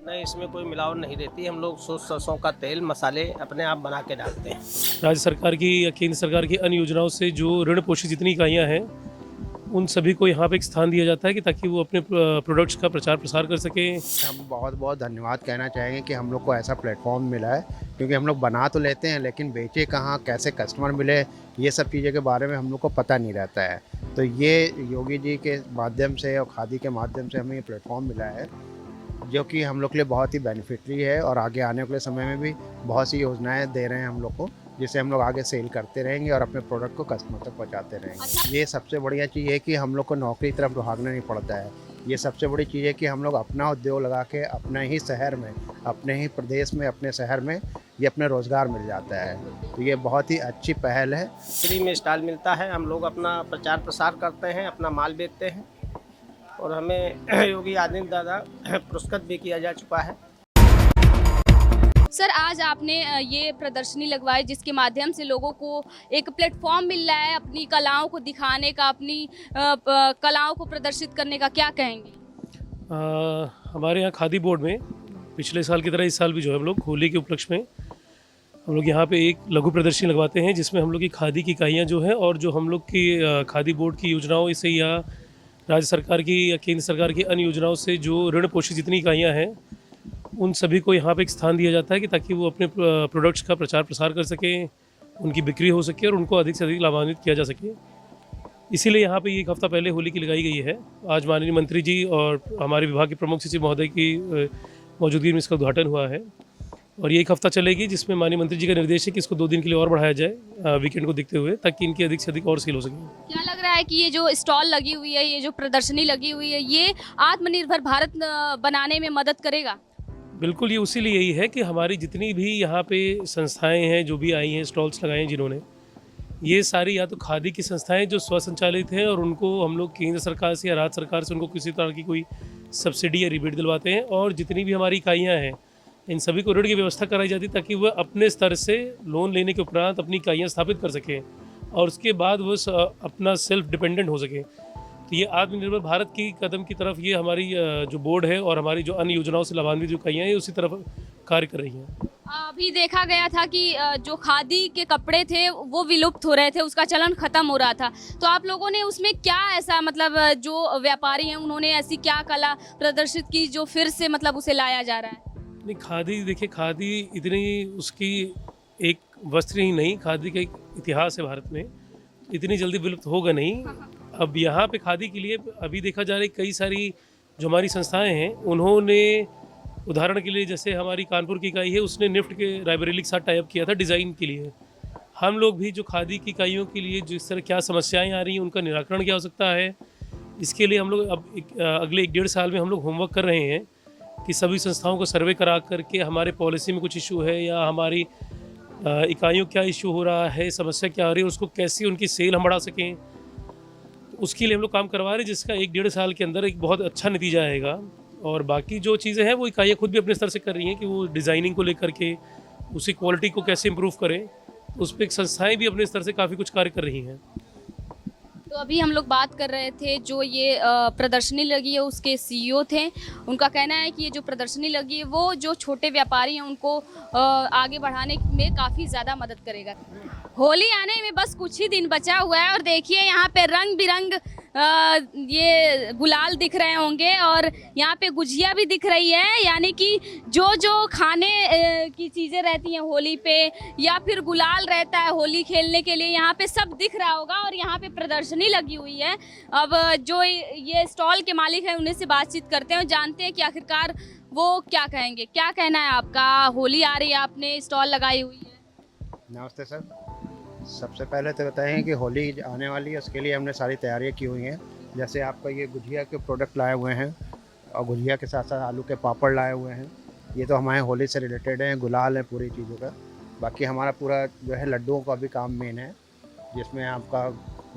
नहीं, इसमें कोई मिलावट नहीं रहती। हम लोग शुद्ध सरसों का तेल मसाले अपने आप बना के डालते हैं। राज्य सरकार की या केंद्र सरकार की अन्य योजनाओं से जो ऋण पोषित जितनी इकाइयाँ हैं उन सभी को यहाँ पे एक स्थान दिया जाता है कि ताकि वो अपने प्रोडक्ट्स का प्रचार प्रसार कर सकें। हम बहुत बहुत धन्यवाद कहना चाहेंगे कि हम लोग को ऐसा प्लेटफॉर्म मिला है, क्योंकि हम लोग बना तो लेते हैं लेकिन बेचे कहाँ, कैसे कस्टमर मिले, ये सब चीज़ों के बारे में हम लोग को पता नहीं रहता है। तो ये योगी जी के माध्यम से और खादी के माध्यम से हमें ये प्लेटफॉर्म मिला है, जो कि हम लोग के लिए बहुत ही बेनिफिटरी है और आगे आने वाले समय में भी बहुत सी योजनाएं दे रहे हैं हम लोग को, जिससे हम लोग आगे सेल करते रहेंगे और अपने प्रोडक्ट को कस्टमर तक पहुंचाते रहेंगे। ये सबसे बढ़िया चीज़ है कि हम लोग को नौकरी की तरफ भागना नहीं पड़ता है। ये सबसे बड़ी चीज़ है कि हम लोग अपना उद्योग लगा के अपने ही शहर में, अपने ही प्रदेश में, अपने शहर में ये अपने रोज़गार मिल जाता है। तो ये बहुत ही अच्छी पहल है। फ्री में स्टॉल मिलता है, हम लोग अपना प्रचार प्रसार करते हैं, अपना माल बेचते हैं और हमें योगी आदित्य दादा पुरस्कृत भी किया जा चुका है। सर, आज आपने ये प्रदर्शनी लगवाई जिसके माध्यम से लोगों को एक प्लेटफॉर्म मिल रहा है अपनी कलाओं को दिखाने का, अपनी कलाओं को प्रदर्शित करने का, क्या कहेंगे? हमारे यहाँ खादी बोर्ड में पिछले साल की तरह इस साल भी जो है हम लोग होली के उपलक्ष्य में हम लोग यहाँ पे एक लघु प्रदर्शनी लगवाते हैं, जिसमें हम लोग की खादी की इकाइयाँ जो हैं और जो हम लोग की खादी बोर्ड की योजनाओं से या राज्य सरकार की या केंद्र सरकार की अन्य योजनाओं से जो ऋण पोषित जितनी इकाइयाँ हैं उन सभी को यहाँ पे एक स्थान दिया जाता है कि ताकि वो अपने प्रोडक्ट्स का प्रचार प्रसार कर सकें, उनकी बिक्री हो सके और उनको अधिक से अधिक लाभान्वित किया जा सके। इसीलिए यहाँ पे एक हफ़्ता पहले होली की लगाई गई है। आज माननीय मंत्री जी और हमारे विभाग के प्रमुख सचिव महोदय की मौजूदगी में इसका उद्घाटन हुआ है और ये एक हफ़्ता चलेगी, जिसमें माननीय मंत्री जी का निर्देश है कि इसको 2 दिन के लिए और बढ़ाया जाए वीकेंड को देखते हुए, ताकि इनकी अधिक से अधिक और सेल हो सके। क्या लग रहा है कि ये जो स्टॉल लगी हुई है, ये जो प्रदर्शनी लगी हुई है, ये आत्मनिर्भर भारत बनाने में मदद करेगा? बिल्कुल, ये उसी लिए यही है कि हमारी जितनी भी यहाँ पे संस्थाएं हैं, जो भी आई हैं, स्टॉल्स लगाए हैं जिन्होंने, ये सारी या तो खादी की संस्थाएं जो स्वसंचालित हैं और उनको हम लोग केंद्र सरकार से या राज्य सरकार से उनको किसी तरह की कोई सब्सिडी या रिबेट दिलवाते हैं, और जितनी भी हमारी इकाइयाँ हैं इन सभी को ऋण की व्यवस्था कराई जाती है ताकि वह अपने स्तर से लोन लेने के उपरांत अपनी इकाइयाँ स्थापित कर सकें और उसके बाद वो अपना सेल्फ डिपेंडेंट हो सकें। तो ये आत्मनिर्भर भारत की कदम की तरफ ये हमारी जो बोर्ड है और हमारी जो अन्य योजनाओं से लाभान्वित जो इकाइयाँ हैं उसी तरफ कार्य कर रही हैं। अभी देखा गया था कि जो खादी के कपड़े थे वो विलुप्त हो रहे थे, उसका चलन खत्म हो रहा था, तो आप लोगों ने उसमें क्या ऐसा, मतलब जो व्यापारी हैं उन्होंने ऐसी क्या कला प्रदर्शित की जो फिर से मतलब उसे लाया जा रहा है? नहीं, खादी देखिए, खादी इतनी उसकी एक वस्त्र ही नहीं, खादी का एक इतिहास है भारत में, इतनी जल्दी विलुप्त होगा नहीं। अब यहाँ पे खादी के लिए अभी देखा जा रहा है कई सारी जो हमारी संस्थाएं हैं उन्होंने, उदाहरण के लिए जैसे हमारी कानपुर की इकाई है, उसने निफ्ट के रायबरेली के साथ टाई अप किया था डिज़ाइन के लिए। हम लोग भी जो खादी की इकाइयों के लिए जिस तरह क्या समस्याएं आ रही हैं, उनका निराकरण क्या हो सकता है, इसके लिए हम लोग अब अगले 1-1.5 साल में हम लोग होमवर्क कर रहे हैं कि सभी संस्थाओं को सर्वे करा करके हमारे पॉलिसी में कुछ इशू है या हमारी इकाइयों क्या इशू हो रहा है, समस्या क्या आ रही है, उसको कैसे उनकी सेल हम बढ़ा सकें, उसके लिए हम लोग काम करवा रहे हैं, जिसका 1-1.5 साल के अंदर एक बहुत अच्छा नतीजा आएगा। और बाकी जो चीज़ें हैं वो इकाइयाँ खुद भी अपने स्तर से कर रही हैं कि वो डिज़ाइनिंग को लेकर के उसी क्वालिटी को कैसे इम्प्रूव करें, उस पर संस्थाएँ भी अपने स्तर से काफ़ी कुछ कार्य कर रही हैं। तो अभी हम लोग बात कर रहे थे, जो ये प्रदर्शनी लगी है उसके सीईओ थे, उनका कहना है कि ये जो प्रदर्शनी लगी है वो जो छोटे व्यापारी हैं उनको आगे बढ़ाने में काफ़ी ज़्यादा मदद करेगा। होली आने में बस कुछ ही दिन बचा हुआ है और देखिए यहाँ पे रंग बिरंग ये गुलाल दिख रहे होंगे और यहाँ पे गुजिया भी दिख रही है, यानी कि जो जो खाने की चीज़ें रहती हैं होली पे या फिर गुलाल रहता है होली खेलने के लिए, यहाँ पे सब दिख रहा होगा और यहाँ पे प्रदर्शनी लगी हुई है। अब जो ये स्टॉल के मालिक हैं उन्हीं से बातचीत करते हैं, जानते हैं कि आखिरकार वो क्या कहेंगे। क्या कहना है आपका? होली आ रही है, आपने स्टॉल लगाई हुई है। नमस्ते सर, सबसे पहले तो बताएं कि होली आने वाली है, उसके लिए हमने सारी तैयारियां की हुई हैं। जैसे आपका ये गुजिया के प्रोडक्ट लाए हुए हैं और गुजिया के साथ साथ आलू के पापड़ लाए हुए हैं, ये तो हमारे होली से रिलेटेड हैं, गुलाल है पूरी चीज़ों का। बाकी हमारा पूरा जो है लड्डुओं का भी काम मेन है, जिसमें आपका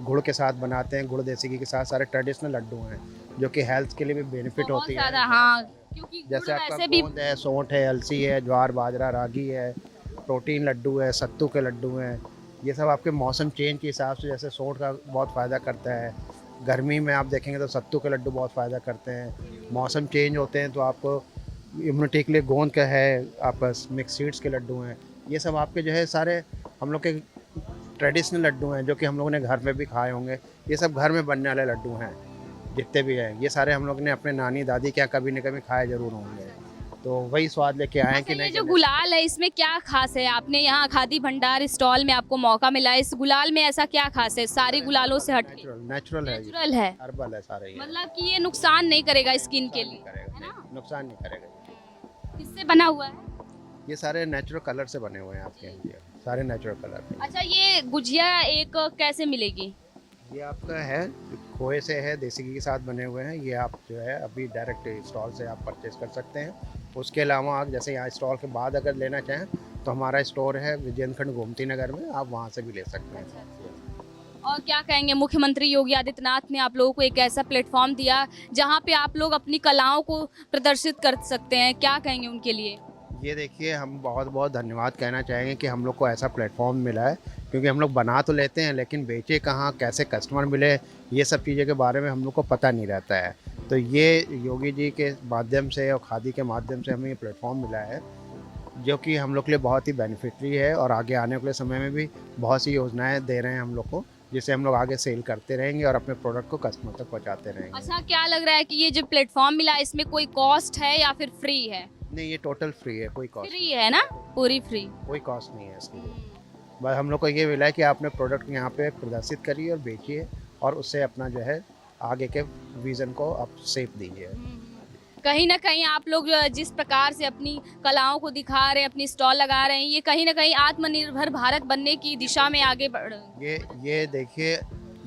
गुड़ के साथ बनाते हैं, गुड़ देसी घी के साथ सारे ट्रेडिशनल लड्डू हैं जो कि हेल्थ के लिए भी बेनिफिट होती है। हाँ, क्योंकि जैसे आपका गोंद है, सौंठ है, अलसी है, ज्वार बाजरा रागी है, प्रोटीन लड्डू है, सत्तू के लड्डू हैं, ये सब आपके मौसम चेंज के हिसाब से, जैसे सौंठ का बहुत फ़ायदा करता है, गर्मी में आप देखेंगे तो सत्तू के लड्डू बहुत फ़ायदा करते हैं, मौसम चेंज होते हैं तो आपको इम्यूनिटी के लिए गोंद का है, आपका मिक्स सीड्स के लड्डू हैं, ये सब आपके जो है सारे हम लोग के ट्रेडिशनल लड्डू हैं जो कि हम लोगों ने घर में भी खाए होंगे। ये सब घर में बनने वाले लड्डू हैं जितने भी हैं, ये सारे हम लोग ने अपने नानी दादी के यहाँ कभी न कभी खाए ज़रूर होंगे। तो वही स्वाद लेके आए हैं कि अच्छा, ये नहीं। जो गुलाल है इसमें क्या खास है? आपने यहाँ खादी भंडार स्टॉल में आपको मौका मिला है, इस गुलाल में ऐसा क्या खास है सारी गुलालों से हट के? नेचुरल है, नेचुरल है, हर्बल है सारे ये। मतलब कि ये नुकसान नहीं करेगा स्किन के लिए, करेगा, है ना? नुकसान नहीं करेगा। किससे बना हुआ है? ये सारे नेचुरल कलर से बने हुए हैं आपके, ये सारे नेचुरल कलर हैं। अच्छा, ये गुजिया एक कैसे मिलेगी? ये आपका है खोए से है, देसी घी के साथ बने हुए हैं। ये आप जो है अभी डायरेक्ट स्टॉल से आप परचेज कर सकते हैं। उसके अलावा आप जैसे यहाँ स्टॉल के बाद अगर लेना चाहें तो हमारा स्टोर है विजयन खंड गोमती नगर में, आप वहाँ से भी ले सकते हैं। और क्या कहेंगे, मुख्यमंत्री योगी आदित्यनाथ ने आप लोगों को एक ऐसा प्लेटफॉर्म दिया जहाँ पे आप लोग अपनी कलाओं को प्रदर्शित कर सकते हैं, क्या कहेंगे उनके लिए? ये देखिए, हम बहुत बहुत धन्यवाद कहना चाहेंगे कि हम लोग को ऐसा प्लेटफॉर्म मिला है, क्योंकि हम लोग बना तो लेते हैं लेकिन बेचे कहाँ, कैसे कस्टमर मिले, ये सब चीज़ों के बारे में हम लोग को पता नहीं रहता है। तो ये योगी जी के माध्यम से और खादी के माध्यम से हमें ये प्लेटफॉर्म मिला है जो कि हम लोग के लिए बहुत ही बेनिफिटरी है, और आगे आने वाले समय में भी बहुत सी योजनाएं दे रहे हैं हम लोग को, जिससे हम लोग आगे सेल करते रहेंगे और अपने प्रोडक्ट को कस्टमर तक पहुंचाते रहेंगे। अच्छा, क्या लग रहा है कि ये जो प्लेटफॉर्म मिला इसमें कोई कॉस्ट है या फिर फ्री है? नहीं, ये टोटल फ्री है, कोई कॉस्ट फ्री है ना, पूरी फ्री? कोई कॉस्ट नहीं है इसके लिए। बस हम लोग को ये मिला है कि आप अपने प्रोडक्ट यहाँ पे प्रदर्शित करिए और बेचिए, और उससे अपना जो है आगे के विजन को आप शेप दीजिए। कहीं ना कहीं आप लोग जिस प्रकार से अपनी कलाओं को दिखा रहे हैं, अपनी स्टॉल लगा रहे हैं, ये कहीं ना कहीं आत्मनिर्भर भारत बनने की दिशा में आगे बढ़ रहे हैं। ये देखिए,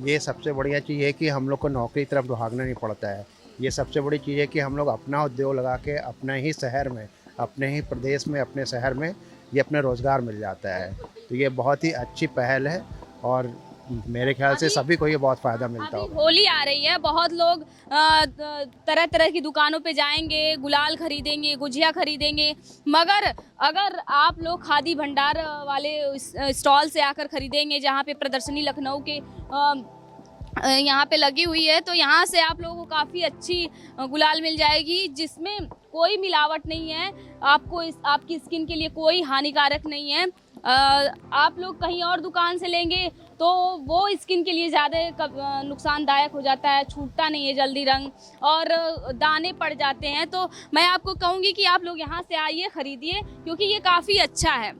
ये सबसे बढ़िया चीज़ है कि हम लोग को नौकरी की तरफ भागना नहीं पड़ता है। ये सबसे बड़ी चीज़ है कि हम लोग अपना उद्योग लगा के अपने ही शहर में, अपने ही प्रदेश में, अपने शहर में ये अपने रोज़गार मिल जाता है। तो ये बहुत ही अच्छी पहल है और मेरे ख्याल से सभी को ये बहुत फ़ायदा मिलता अभी होगा। होली आ रही है, बहुत लोग तरह तरह की दुकानों पे जाएंगे, गुलाल खरीदेंगे, गुजिया खरीदेंगे, मगर अगर आप लोग खादी भंडार वाले स्टॉल से आकर खरीदेंगे जहाँ पे प्रदर्शनी लखनऊ के यहाँ पे लगी हुई है, तो यहाँ से आप लोगों को काफ़ी अच्छी गुलाल मिल जाएगी जिसमें कोई मिलावट नहीं है, आपको आपकी स्किन के लिए कोई हानिकारक नहीं है। आप लोग कहीं और दुकान से लेंगे तो वो स्किन के लिए ज़्यादा नुकसानदायक हो जाता है, छूटता नहीं है जल्दी रंग और दाने पड़ जाते हैं। तो मैं आपको कहूँगी कि आप लोग यहाँ से आइए, ख़रीदिए, क्योंकि ये काफ़ी अच्छा है।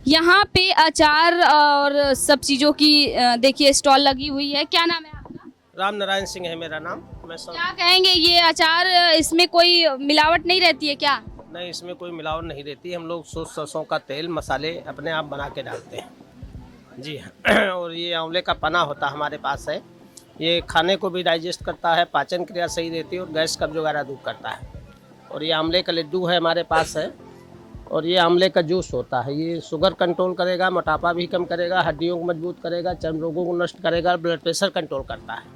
यहाँ पे अचार और सब चीज़ों की देखिए स्टॉल लगी हुई है। क्या नाम है आपका? राम नारायण सिंह है मेरा नाम। मैं क्या कहेंगे, ये अचार इसमें कोई मिलावट नहीं रहती है क्या? नहीं, इसमें कोई मिलावट नहीं रहती। हम लोग शुद्ध सरसों का तेल, मसाले अपने आप बना के डालते हैं जी हाँ। और ये आंवले का पना होता हमारे पास है, ये खाने को भी डाइजेस्ट करता है, पाचन क्रिया सही रहती है और गैस कब्ज वगैरह दूर करता है। और ये आंवले का लड्डू है हमारे पास है, और ये आंवले का जूस होता है, ये शुगर कंट्रोल करेगा, मोटापा भी कम करेगा, हड्डियों को मजबूत करेगा, चर्म रोगों को नष्ट करेगा, ब्लड प्रेशर कंट्रोल करता है।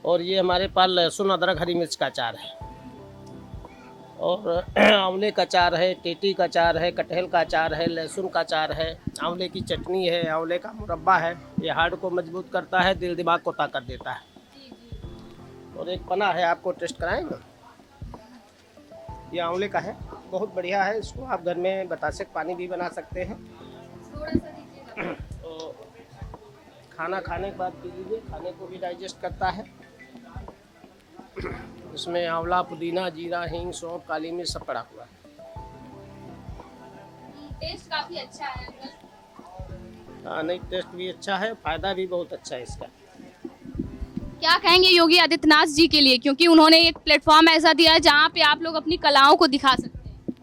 और ये हमारे पास लहसुन, अदरक, हरी मिर्च का अचार है, और आंवले का अचार है, टेटी का अचार है, कटहल का अचार है, लहसुन का अचार है, आंवले की चटनी है, आंवले का मुरब्बा है। ये हार्ट को मजबूत करता है, दिल दिमाग को ताकत देता है। और एक पना है, आपको टेस्ट कराएंगे। ये आंवले का है, बहुत बढ़िया है। इसको आप घर में बतासे पानी भी बना सकते हैं। तो खाना खाने के बाद पी लीजिए, खाने को भी डाइजेस्ट करता है। इसमें आंवला, पुदीना, जीरा, हींग, सौंफ, काली मिर्च सब पड़ा हुआ है। टेस्ट काफ़ी अच्छा है। हाँ, नहीं, टेस्ट भी अच्छा है, फ़ायदा भी बहुत अच्छा है इसका। क्या कहेंगे योगी आदित्यनाथ जी के लिए, क्योंकि उन्होंने एक प्लेटफॉर्म ऐसा दिया है जहाँ पे आप लोग अपनी कलाओं को दिखा सकते हैं?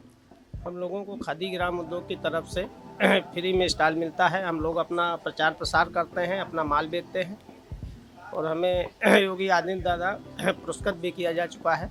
हम लोगों को खादी ग्राम उद्योग की तरफ से फ्री में स्टॉल मिलता है। हम लोग अपना प्रचार प्रसार करते हैं, अपना माल बेचते हैं, और हमें योगी आदित्यनाथ दादा पुरस्कृत भी किया जा चुका है।